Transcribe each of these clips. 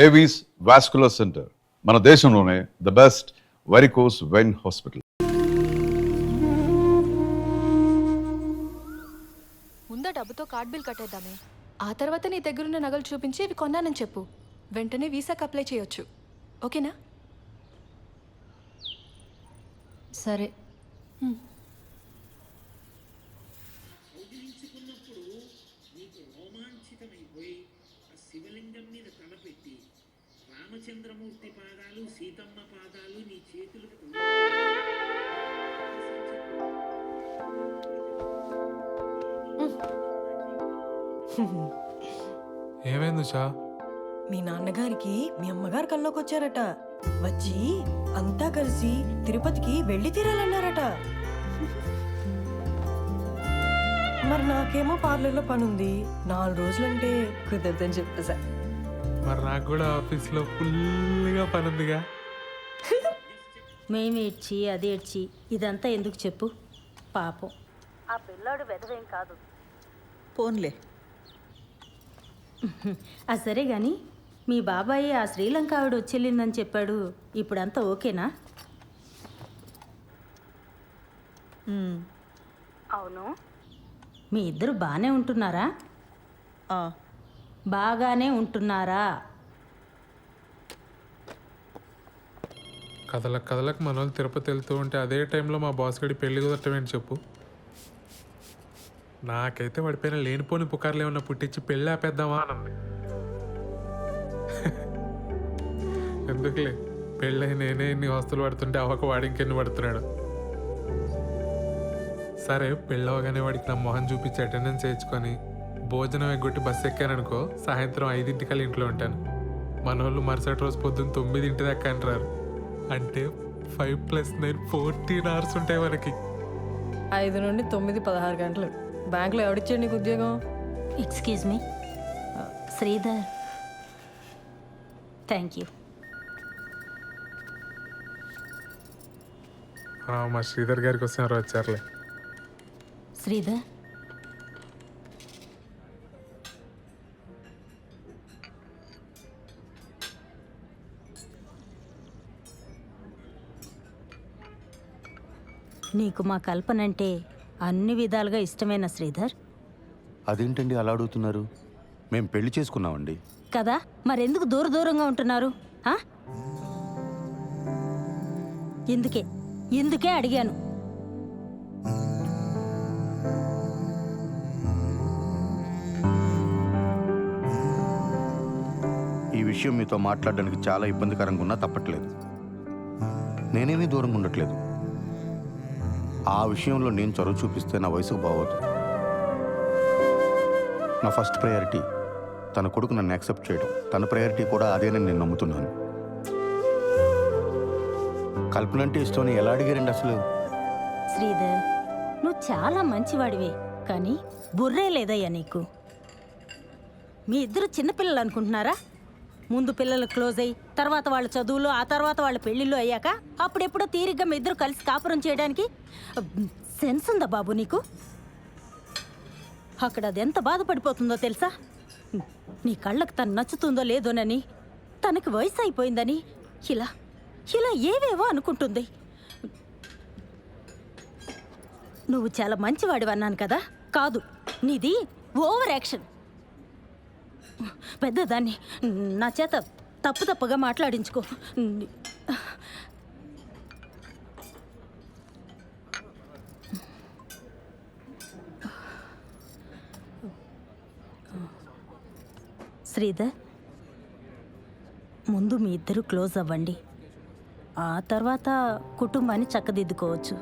Avis vascular centre, మన దేశంలోనే the best varicose vein hospital. ముందా డబ్బుతో కార్డ్ బిల్ కట్టేద్దామే. ఆ తర్వాత నీ దగ్గరున్న నగలు చూపించి ఇవి కొన్నానని చెప్పు. వెంటనే వీసాకి అప్లై చేయొచ్చు. ఓకేనా? సరే. శివలింగం మీద తలపెట్టి రామచంద్రమూర్తి పాదాలు సీతమ్మ పాదాలు నీ చేతులకు ఏమైంది ఉషా? మీ నాన్నగారికి మీ అమ్మగారు కల్లోకి వచ్చారట. వచ్చి అంతా కలిసి తిరుపతికి వెళ్ళి తీరాలన్నారట. మరి నాకేమో పార్లర్లో పనుంది. 4 రోజులంటే కుదరదని చెప్పేసా. మరి నాకు కూడా ఆఫీస్లో ఫుల్గా పనుందిగా. మేము ఏడ్చి అది ఏడ్చి ఇదంతా ఎందుకు చెప్పు? పాపం ఆ పిల్లాడు వెధవేం కాదు. పోన్లే. సరే గాని మీ బాబాయ్ ఆ శ్రీలంక ఆవిడ వచ్చేళ్ళిందని చెప్పాడు. ఇప్పుడంతా ఓకేనా? అవును. మీ ఇద్దరు బాగానే ఉంటున్నారా? బాగానే ఉంటున్నారా? కథలకు మన వాళ్ళు తిరుపతి వెళ్తూ ఉంటే అదే టైంలో మా బాస్ గడి పెళ్లి కుదరటం ఏంటి చెప్పు? నాకైతే వాడిపోయిన లేనిపోని పుకార్లు ఏమన్నా పుట్టించి పెళ్ళి ఆపేద్దామా అనంది. ఎందుకులే, పెళ్ళి నేనే ఇన్ని వస్తువులు పడుతుంటే అవ్వక వాడి ఇంకెన్ని పడుతున్నాడు. సరే, పెళ్ళవగానే వాడికి నా మొహం చూపించి అటెండెన్స్ వేయించుకొని భోజనం ఎగ్గొట్టి బస్సు ఎక్కాననుకో, సాయంత్రం 5 ఇంట్లో ఉంటాను. మన వాళ్ళు మరుసటి రోజు పొద్దున్న 9 దాకా అంటారు. అంటే 5 + 9 14 hours ఉంటాయి మనకి. 5 నుండి 9 16 గంటలు. బ్యాంకులో ఎవడిచ్చాడు నీకు ఉద్యోగం? Excuse me Sridhar. Thank you. మా శ్రీధర్ గారికి వస్తున్నారు, వచ్చారులే. శ్రీధర్, నీకు మా కల్పన అంటే అన్ని విధాలుగా ఇష్టమేనా శ్రీధర్? అదేంటండి అలా అడుగుతున్నారు? మేము పెళ్లి చేసుకున్నామండి. కదా, మరెందుకు దూరంగా ఉంటున్నారు? ఇందుకే అడిగాను. ఈ విషయం మీతో మాట్లాడడానికి చాలా ఇబ్బందికరంగా ఉన్నా తప్పట్లేదు. నేనేమీ దూరంగా ఉండట్లేదు. ఆ విషయంలో నేను చొరవ చూపిస్తే నా వయసుకు బాగోదు. నా ఫస్ట్ ప్రయారిటీ తన కొడుకు నన్ను యాక్సెప్ట్ చేయడం. తన ప్రయారిటీ కూడా అదేనని నేను నమ్ముతున్నాను. కల్పన అంటే ఇష్టం ఎలా అడిగారండి అసలు? శ్రీధర్, నువ్వు చాలా మంచివాడివే, కానీ బుర్రే లేదయ్యా నీకు. మీ ఇద్దరు చిన్నపిల్లలు అనుకుంటున్నారా? ముందు పిల్లలు క్లోజ్ అయ్యి తర్వాత వాళ్ళ చదువులు, ఆ తర్వాత వాళ్ళ పెళ్ళిళ్ళు అయ్యాక అప్పుడెప్పుడో తీరిగ్గా మీ ఇద్దరు కలిసి కాపురం చేయడానికి సెన్స్ ఉందా బాబు నీకు? అక్కడ అది ఎంత బాధపడిపోతుందో తెలుసా? నీ కళ్ళకు తను నచ్చుతుందో లేదోనని, తనకి వయసు అయిపోయిందని ఇలా ఏవేవో అనుకుంటుంది. నువ్వు చాలా మంచివాడివి అన్నాను కదా? కాదు, నీది ఓవర్ యాక్షన్. పెద్దదాన్ని నా చేత తప్పుగా మాట్లాడించుకో. శ్రీధర్, ముందు మీ ఇద్దరు క్లోజ్ అవ్వండి. ఆ తర్వాత కుటుంబాన్ని చక్కదిద్దుకోవచ్చు.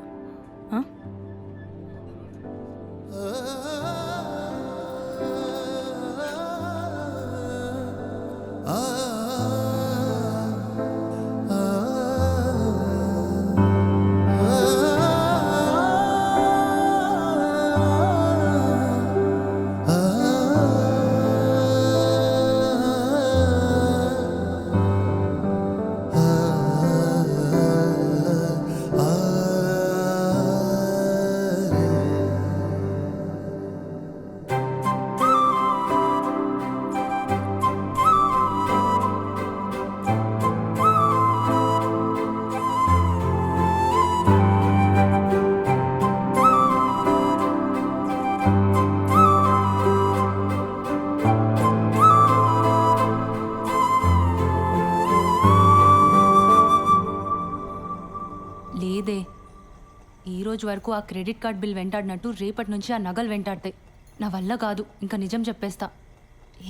రోజు వరకు ఆ క్రెడిట్ కార్డ్ బిల్ వెంటాడినట్టు రేపటి నుంచి ఆ నగలు వెంటాడతాయి. నా వల్ల కాదు, ఇంకా నిజం చెప్పేస్తా.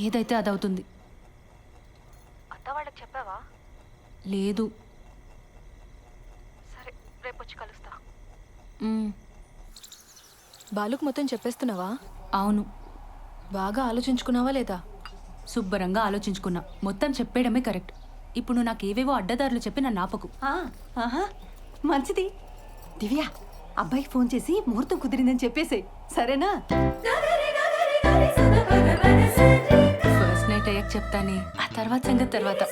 ఏదైతే అదవుతుంది. అత్త వాళ్ళకి చెప్పావా? లేదు. సరే, రేపు వచ్చి కలుస్తా. మ్, బాలుకు మొత్తం చెప్పేస్తున్నావా? అవును, బాగా ఆలోచించుకున్నావా లేదా? శుభ్రంగా ఆలోచించుకున్నా. మొత్తం చెప్పేయడమే కరెక్ట్. ఇప్పుడు నువ్వు నాకు ఏవేవో అడ్డదారులు చెప్పి నన్ను ఆపకు. ఆహా మంచిది. దివ్య, అబ్బాయికి ఫోన్ చేసి ముహూర్తం కుదిరిందని చెప్పేసేయ్, సరేనా? ఫస్ట్ నైట్ అయ్యాక చెప్తానే, ఆ తర్వాత సంగతి తర్వాత.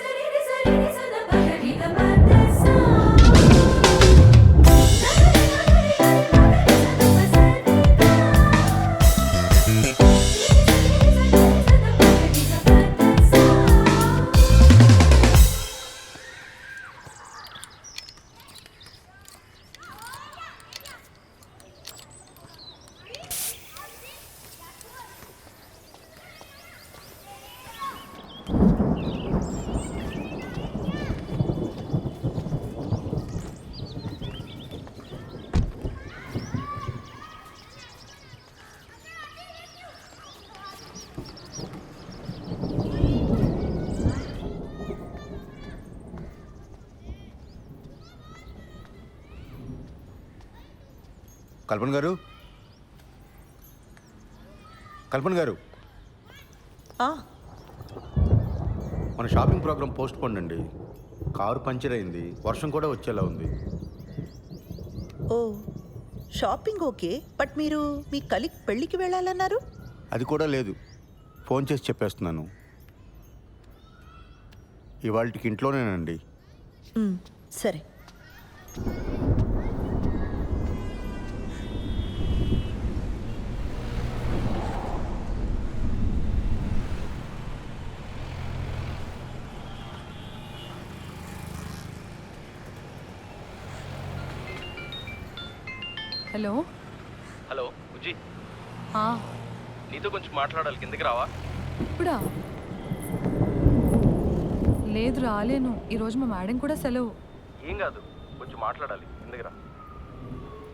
కల్పన గారు, కల్పన గారు, మన షాపింగ్ ప్రోగ్రామ్ పోస్ట్ పోన్ అండి. కారు పంచర్ అయింది, వర్షం కూడా వచ్చేలా ఉంది. ఓ, షాపింగ్ ఓకే, బట్ మీరు మీ కలీగ్ పెళ్ళికి వెళ్ళాలన్నారు? అది కూడా లేదు, ఫోన్ చేసి చెప్పేస్తున్నాను. ఇవాళకి ఇంట్లోనేనండి. సరే. హలో. హలో బుజ్జి, ఆ, నీతో కొంచెం మాట్లాడాలి, కిందకి రావా? ఇప్పుడా? లేదు, రాలేను. ఈరోజు మా మేడం కూడా సెలవు. ఏం కాదు, కొంచెం మాట్లాడాలి, కిందకి రా.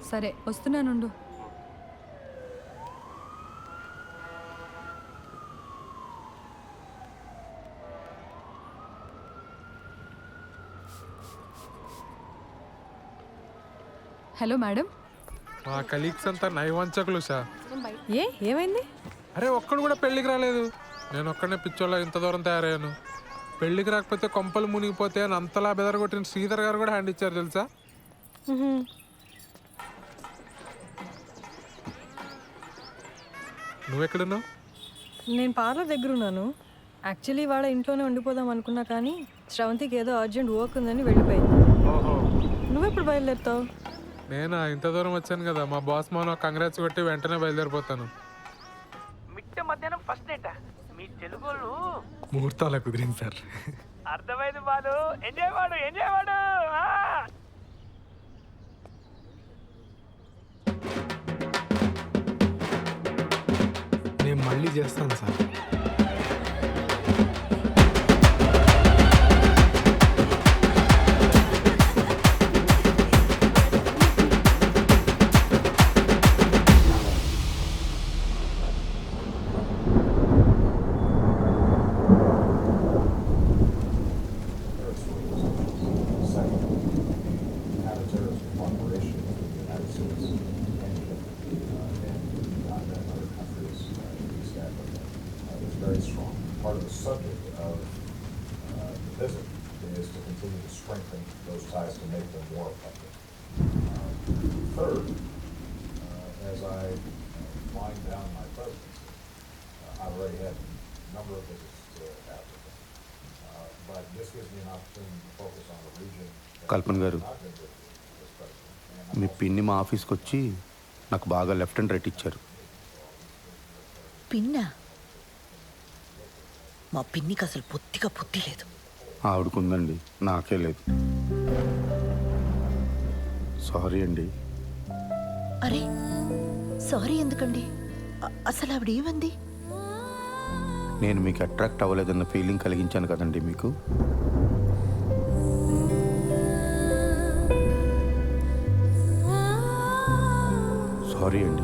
సరే, వస్తున్నానుండు. Hello madam. మా కలీగ్స్ అంతా నైవంచకులు సార్. ఏమైంది? అరే ఒక్కడు కూడా పెళ్ళికి రాలేదు. నేను ఒక్కడనే పిచ్చోళ్ళ ఇంత దూరం తయారయ్యాను. పెళ్ళికి రాకపోతే కొంపలు మునిగిపోతే అని అంతలా బెదరగొట్టిన శ్రీధర్ గారు కూడా హ్యాండ్ ఇచ్చారు తెలుసా. నువ్వెక్కడున్నావు? నేను పార్లర్ దగ్గర ఉన్నాను. యాక్చువల్లీ వాళ్ళ ఇంట్లోనే ఉండిపోదాం అనుకున్నా, కానీ శ్రవంతికి ఏదో అర్జెంట్ వర్క్ ఉందని వెళ్ళిపోయింది. ఓహో, నువ్వెప్పుడు బయలుదేరుతావు? నేనా ఇంత దూరం వచ్చాను కదా, మా బాస్ మౌన కంగ్రాట్స్ కొట్టి వెంటనే బయలుదేరిపోతాను. మిట్ట మధ్యాహ్నం ఫస్ట్ నైట్ మీ తెలుగు ముహూర్తాల కుదిరింది సార్. అర్థమైంది బాలు, ఎంజాయ్ వాడు, ఎంజాయ్ వాడు. నేను మళ్ళీ చేస్తాను sir. Very strong. Part of the subject of the visit is to continue to strengthen those ties to make them more effective. Third, as I wind down my presidency, I've already had a number of visits to Africa, but this gives me an opportunity to focus on a region కల్పన గారు, that I've been visiting this president. మీ పిన్ని మా ఆఫీస్కి వచ్చి నాకు బాగా left and right ఇచ్చారు. పిన్నా? మా పిన్నికి అసలు పొత్తిగా బుద్ధి లేదు. ఆవిడకుందండి, నాకే లేదు. సారీ అండి. అరే, సారీ ఎందుకండి? అసలు ఆవిడ ఏమంది? నేను మీకు అట్రాక్ట్ అవ్వలేదన్న ఫీలింగ్ కలిగించాను కదండి మీకు. సారీ అండి.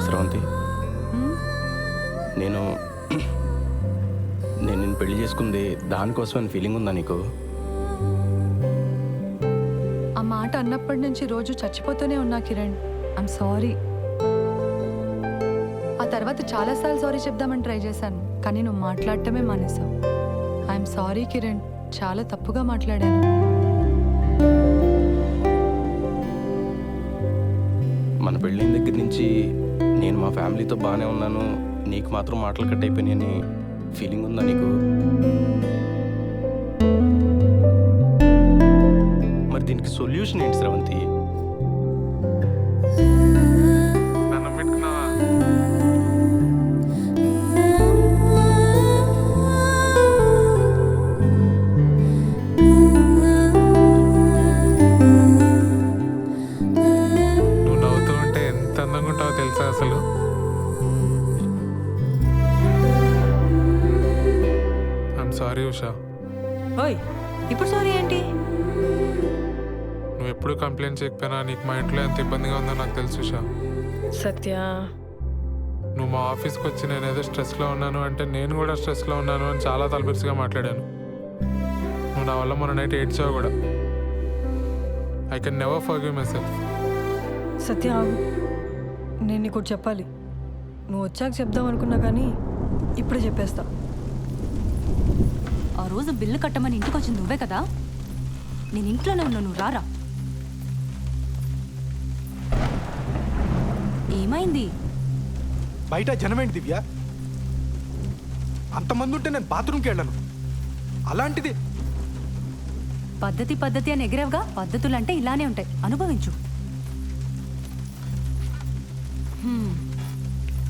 స్రవంతి, నేను నిన్ను పెళ్లి చేసుకుంది దానికోసమని ఫీలింగ్ ఉందా నీకు? ఆ మాట అన్నప్పటి నుంచి రోజు చచ్చిపోతూనే ఉన్నా కిరణ్. I'm sorry. ఆ తర్వాత చాలాసార్లు సారీ చెప్దామని ట్రై చేశాను, కానీ నువ్వు మాట్లాడటమే మానేశావు. ఐఎమ్ సారీ కిరణ్, చాలా తప్పుగా మాట్లాడాను. మన పెళ్ళైన దగ్గర నుంచి నేను మా ఫ్యామిలీతో బాగానే ఉన్నాను, నీకు మాత్రం మాటలు కట్ అయిపోయినాయని ఫీలింగ్ ఉందా నీకు? మరి దీనికి సొల్యూషన్ ఏంటి స్రవంతి? నన్ను పెట్టుకున్నావా? నువ్వు నవ్వుతూ ఉంటే ఎంత అందంగా ఉంటావో తెలుసా అసలు. I'm sorry Usha. ఓయ్, ఇప్పుడు సారీ ఏంటి? నువ్వు ఎప్పుడు కంప్లైంట్ చేయకపోయినా నీకు మా ఇంట్లో ఎంత ఇబ్బందిగా ఉందో నాకు తెలుసు ఉషా. సత్య, నువ్వు మా ఆఫీస్కి వచ్చి నేను ఏదో స్ట్రెస్లో ఉన్నాను అంటే నేను కూడా స్ట్రెస్లో ఉన్నాను అని చాలా తలబిరుసుగా మాట్లాడాను. నువ్వు నా వల్ల మొన్న నైట్ ఏడ్చావు కూడా. I can never forgive myself. Satya ఆగు, నేను నీకు ఒకటి చెప్పాలి. నువ్వు వచ్చాక చెప్దాం అనుకున్నా కానీ ఇప్పుడే చెప్పేస్తా. ఆ రోజు బిల్లు కట్టమని ఇంటికి వచ్చింది నువ్వే కదా. నేను ఇంట్లోనే ఉన్నా, నువ్వు రారా. ఏమైంది? బయట జనమేంటి దివ్య? అంతమంది ఉంటే నేను బాత్రూమ్కి వెళ్ళాను. అలాంటిది పద్ధతి అని ఎగిరేవుగా. పద్ధతులు అంటే ఇలానే ఉంటాయి, అనుభవించు.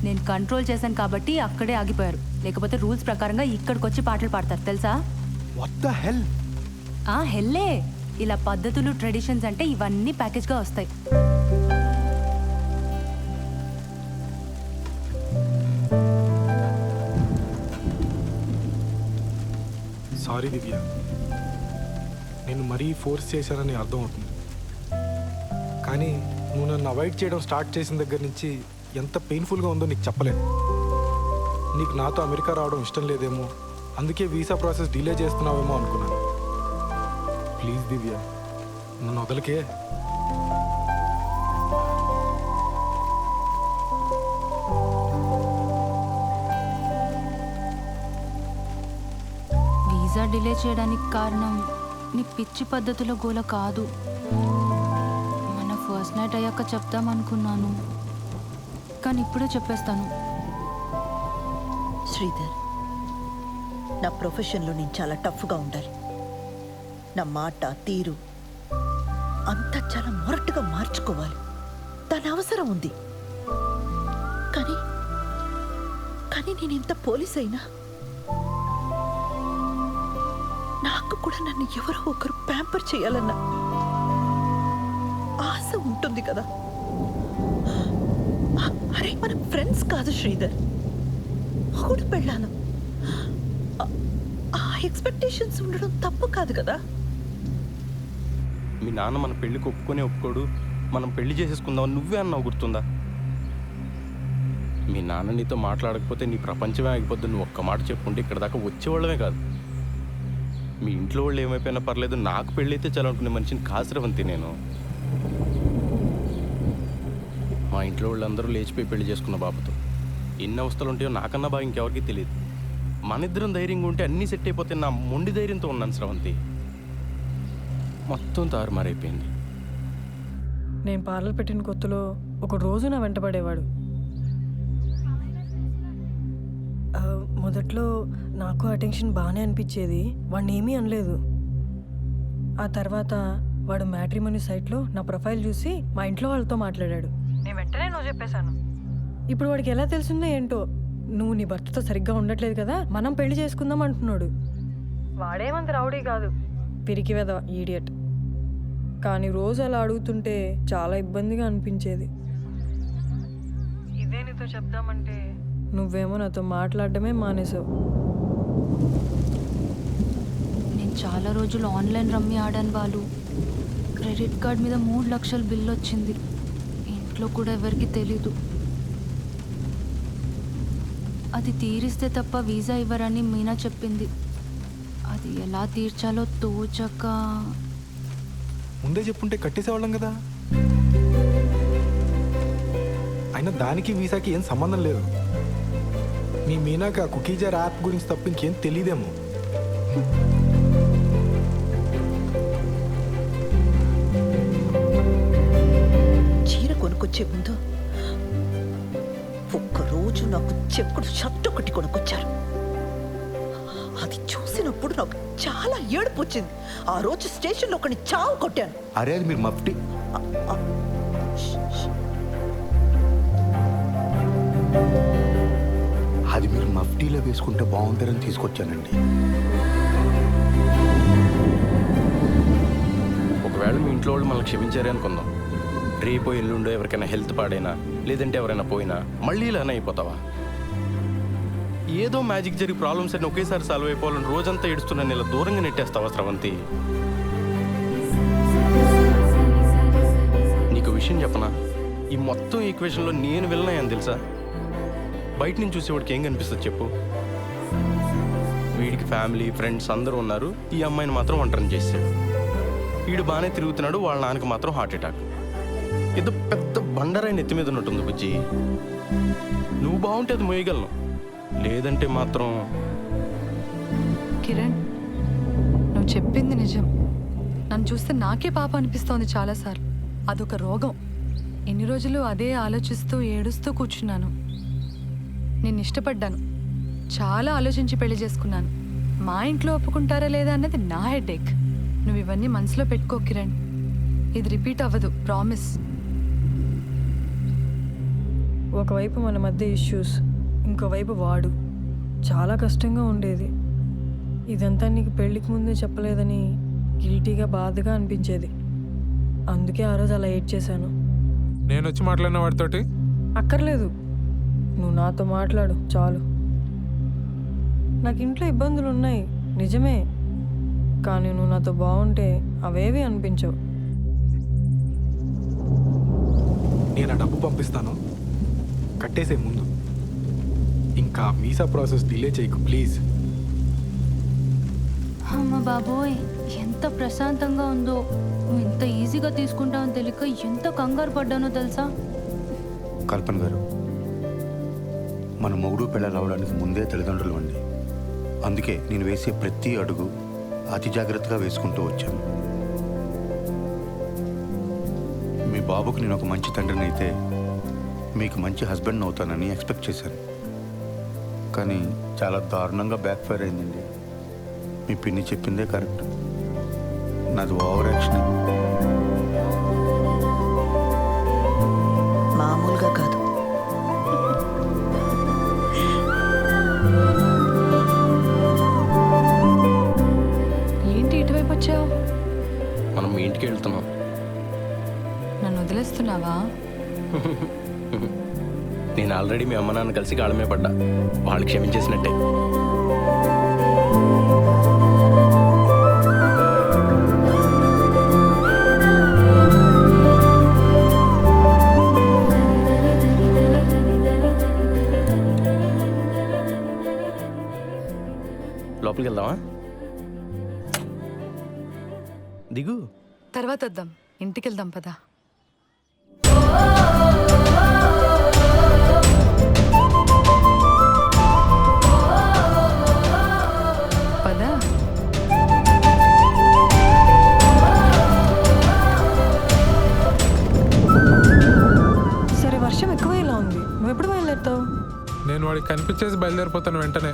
నేను కంట్రోల్ చేశాను కాబట్టి అక్కడే ఆగిపోయారు, లేకపోతే రూల్స్ ప్రకారంగా ఇక్కడికి వచ్చి పాటలు పాడతారు తెలుసా. What the hell? హెల్లే. ఇలా పద్ధతులు ట్రెడిషన్స్ అంటే ఇవన్నీ ప్యాకేజ్గా వస్తాయి. సారీ దివ్య, నేను మరీ ఫోర్స్ చేశానని అర్థమవుతుంది. కానీ నువ్వు నన్ను అవాయిడ్ చేయడం స్టార్ట్ చేసిన దగ్గర నుంచి ఎంత పెయిన్ఫుల్గా ఉందో నీకు చెప్పలేను. నీకు నాతో అమెరికా రావడం ఇష్టం లేదేమో, అందుకే వీసా ప్రాసెస్ డిలే చేస్తున్నావేమో అనుకున్నాను. ప్లీజ్ దివ్య, నన్ను వదలకే. వీసా డిలే చేయడానికి కారణం నీ పిచ్చి పద్ధతుల గోల కాదు. మన ఫస్ట్ నైట్ అయ్యాక చెప్తామనుకున్నాను, కానీ ఇప్పుడే చెప్పేస్తాను. శ్రీధర్, నా ప్రొఫెషన్లో నేను చాలా టఫ్గా ఉండాలి. నా మాట తీరు అంతా చాలా మొరటుగా మార్చుకోవాలి. దాని అవసరం ఉంది. కానీ కానీ నేను ఎంత పోలీస్ అయినా నాకు కూడా నన్ను ఎవరో ఒకరు ప్యాంపర్ చేయాలన్న ఆశ ఉంటుంది కదా. అరే, మనం ఫ్రెండ్స్ కాదు శ్రీధర్, కూడా పెళ్ళాను. ఆ ఎక్స్పెక్టేషన్స్ ఉండడం తప్పు కాదు కదా. మీ నాన్న మన పెళ్ళికి ఒప్పుకోడు, మనం పెళ్లి చేసేసుకుందాం నువ్వే అన్నావు, గుర్తుందా? మీ నాన్న నీతో మాట్లాడకపోతే నీ ప్రపంచమే ఆగిపోద్ది నువ్వు ఒక్క మాట చెప్పుకుంటే ఇక్కడ దాకా వచ్చేవాళ్ళమే కాదు. మీ ఇంట్లో వాళ్ళు ఏమైపోయినా పర్లేదు, నాకు పెళ్ళి అయితే చాలనుకునే మనిషిని కాసిరవంతి నేను. మా ఇంట్లో వాళ్ళందరూ లేచిపోయి పెళ్లి చేసుకున్న బాబుతో ఎన్ని అవస్థలు ఉంటాయో నాకన్నా బాగా ఇంకెవరికి తెలియదు. మన ఇద్దరం ధైర్యంగా ఉంటే అన్నీ సెట్ అయిపోతే నా మొండి ధైర్యంతో ఉన్నాను స్రవంతి. మొత్తం తారుమారైపోయింది. నేను పార్లర్ పెట్టిన కొత్తలో ఒక రోజు నా వెంటపడేవాడు. మొదట్లో నాకు అటెన్షన్ బాగానే అనిపించేది, వాడిని ఏమీ అనలేదు. ఆ తర్వాత వాడు మ్యాట్రిమోనీ సైట్లో నా ప్రొఫైల్ చూసి మా ఇంట్లో వాళ్ళతో మాట్లాడాడు. నేను వెంటనే నువ్వు చెప్పేశాను. ఇప్పుడు వాడికి ఎలా తెలిసిందో ఏంటో, నువ్వు నీ భర్తతో సరిగ్గా ఉండట్లేదు కదా, మనం పెళ్లి చేసుకుందాం అంటున్నాడు. వాడేమంత రౌడీ కాదు, పిరికి వెధవ, ఈడియట్. కానీ రోజు అలా అడుగుతుంటే చాలా ఇబ్బందిగా అనిపించేది. ఇదే నీతో చెప్దామంటే నువ్వేమో నాతో మాట్లాడడమే మానేసావు. చాలా రోజులు ఆన్లైన్ రమ్మీ ఆడాను వాళ్ళు. క్రెడిట్ కార్డ్ మీద 3 లక్షల బిల్ వచ్చింది. ఇంట్లో కూడా ఎవరికి తెలీదు. అది తీరిస్తే తప్ప వీసా ఇవ్వరని మీనా చెప్పింది. అది ఎలా తీర్చాలో తోచక ముందే చెప్పుంటే కట్టేసేవాళ్ళం కదా. అయినా దానికి వీసాకి ఏం సంబంధం లేదు. మీ మీనాకి ఆ కుకీజార్ యాప్ గురించి తప్ప ఇంకేం తెలియదేమో. చీర కొనుక్కొచ్చే ముందు ఒక్కరోజు నాకు చెప్పుడు షర్ట్ ఒకటి కొనుక్కొచ్చారు. అది చూసినప్పుడు నాకు చాలా ఏడుపు వచ్చింది. ఆ రోజు స్టేషన్లో ఒకని చావు కొట్టాను. అరే అది మీరు మఫ్టీ అది మీరు మఫ్టీలో వేసుకుంటే బాగుంటారని తీసుకొచ్చానండి. ఒకవేళ మీ ఇంట్లో వాళ్ళు మనల్ని క్షమించారే అనుకుందాం. రేపో ఎల్లుండో ఎవరికైనా హెల్త్ పాడైనా లేదంటే ఎవరైనా పోయినా మళ్ళీ ఇలానే అయిపోతావా? ఏదో మ్యాజిక్ జరిగి ప్రాబ్లమ్స్ అన్ని ఒకేసారి సాల్వ్ అయిపోవాలని రోజంతా ఏడుస్తున్నా ఇలా దూరంగా నెట్టేస్తావా స్రవంతి? నీకు విషయం చెప్పనా, ఈ మొత్తం ఈక్వేషన్లో నేను వెళ్ళినాయని తెలుసా? బయట నుంచి చూసేవాడికి ఏం కనిపిస్తుంది చెప్పు? వీడికి ఫ్యామిలీ ఫ్రెండ్స్ అందరూ ఉన్నారు, ఈ అమ్మాయిని మాత్రం ఒంటరిని చేసాడు. వీడు బాగానే తిరుగుతున్నాడు, వాళ్ళ నాన్నకి మాత్రం హార్ట్ అటాక్. ఏదో పెద్ద బండరాయి నెత్తి మీద ఉన్నట్టుంది బుజ్జి. నువ్వు బాగుంటే అది మోయగలను, లేదంటే మాత్రం. కిరణ్, నువ్వు చెప్పింది నిజం. నన్ను చూస్తే నాకే పాప అనిపిస్తోంది చాలాసార్లు. అదొక రోగం. ఎన్ని రోజులు అదే ఆలోచిస్తూ ఏడుస్తూ కూర్చున్నాను. నేను ఇష్టపడ్డాను, చాలా ఆలోచించి పెళ్లి చేసుకున్నాను. మా ఇంట్లో ఒప్పుకుంటారా లేదా అన్నది నా హెడేక్. నువ్వు ఇవన్నీ మనసులో పెట్టుకో కిరణ్. ఇది రిపీట్ అవ్వదు, ప్రామిస్. ఒకవైపు మన మధ్య ఇష్యూస్, ఇంకోవైపు వాడు. చాలా కష్టంగా ఉండేది. ఇదంతా నీకు పెళ్ళికి ముందే చెప్పలేదని గిల్టీగా బాధగా అనిపించేది. అందుకే ఆ రోజు అలా ఏడ్ చేశాను. నేను వచ్చి మాట్లాడిన వాడితోటి అక్కర్లేదు, నువ్వు నాతో మాట్లాడు చాలు. నాకు ఇంట్లో ఇబ్బందులు ఉన్నాయి నిజమే, కానీ నువ్వు నాతో బాగుంటే అవేవి అనిపించవు. నేను ఆ డబ్బు పంపిస్తాను, కట్టేసే ముందు. ఇంకా వీసా ప్రాసెస్ డిలే చేయకు ప్లీజ్. అమ్మ బాబోయ్, ఎంత ప్రశాంతంగా ఉందో. నువ్వు ఇంత ఈజీగా తీసుకుంటావని తెలియక ఎంత కంగారు పడ్డానో తెలుసా? కల్పన గారు, మన మొగుడు పిల్లలు అవడానికి ముందే తల్లిదండ్రులు అండి. అందుకే నేను వేసే ప్రతి అడుగు అతి జాగ్రత్తగా వేసుకుంటూ వచ్చాను. మీ బాబుకు నేను ఒక మంచి తండ్రిని అయితే మీకు మంచి హస్బెండ్ అవుతానని ఎక్స్పెక్ట్ చేశాను. కానీ చాలా దారుణంగా బ్యాక్ ఫైర్ అయిందండి. మీ పిన్ని చెప్పిందే కరెక్ట్, నాది ఓవర్ యాక్షన్. మామూలుగా కాదు. ఏంటి ఇటువైపు వచ్చావు? మనం మీ ఇంటికి వెళ్తున్నాం. నన్ను వదిలేస్తున్నావా? నేను ఆల్రెడీ మీ అమ్మ నాన్న కలిసి కాళ్ళమే పడ్డా, వాళ్ళు క్షమించేసినట్టే. లోపలికి వెళ్దామా? దిగు. తర్వాత వద్దాం, ఇంటికి వెళ్దాం పదా. పదా. సరే, వర్షం ఎక్కువ ఇలా ఉంది, నువ్వు ఎప్పుడు బయలుదేరుతావు? నేను వాడికి కనిపించేసి బయలుదేరిపోతాను వెంటనే.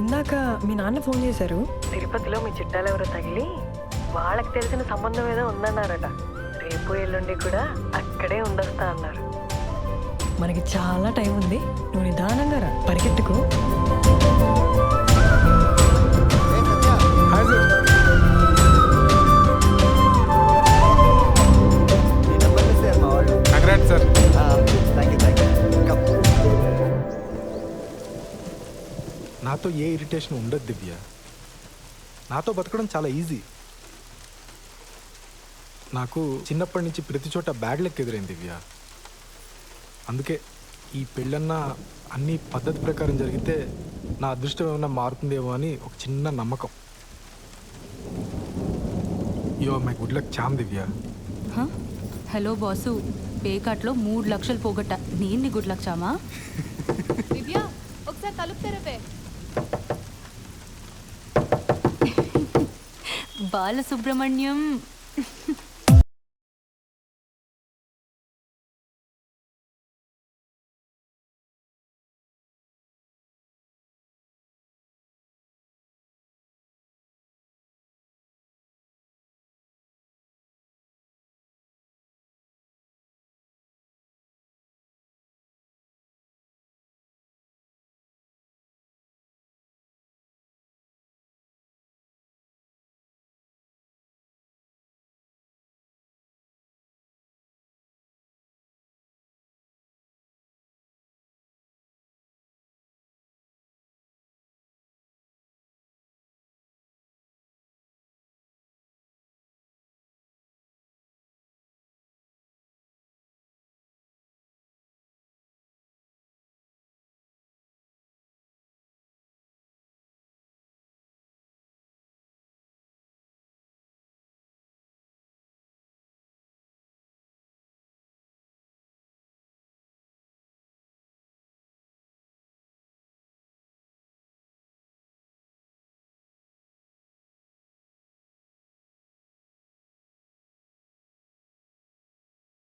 ఇందాక మీ నాన్న ఫోన్ చేశారు. తిరుపతిలో మీ చుట్టాలు ఎవరో తగిలి వాళ్ళకి తెలిసిన సంబంధం ఏదో ఉందన్నారట. రేపు ఎల్లుండి కూడా అక్కడే ఉండొస్తా అన్నారు. మనకి చాలా టైం ఉంది, నువ్వు నిదానంగా రా, పరిగెట్టుకో. Hi sir. Congrats sir. నాతో ఏ ఇరిటేషన్ ఉండదు దివ్య. నాతో బతకడం చాలా ఈజీ. నాకు చిన్నప్పటి నుంచి ప్రతి చోట బ్యాడ్ లెక్క ఎదురైంది దివ్య. అందుకే ఈ పెళ్ళన్నా అన్ని పద్ధతి ప్రకారం జరిగితే నా అదృష్టం ఏమన్నా మారుతుందేమో అని ఒక చిన్న నమ్మకం. యో మై గుడ్ లక్ చామ్ దివ్య. హ? హలో బాసు, పేకాట్లో 3 లక్షలు పోగొట్ట. నేను గుడ్ లక్ చామా? దివ్య ఒకసారి తలుపు తెరవే. బాలసుబ్రహ్మణ్యం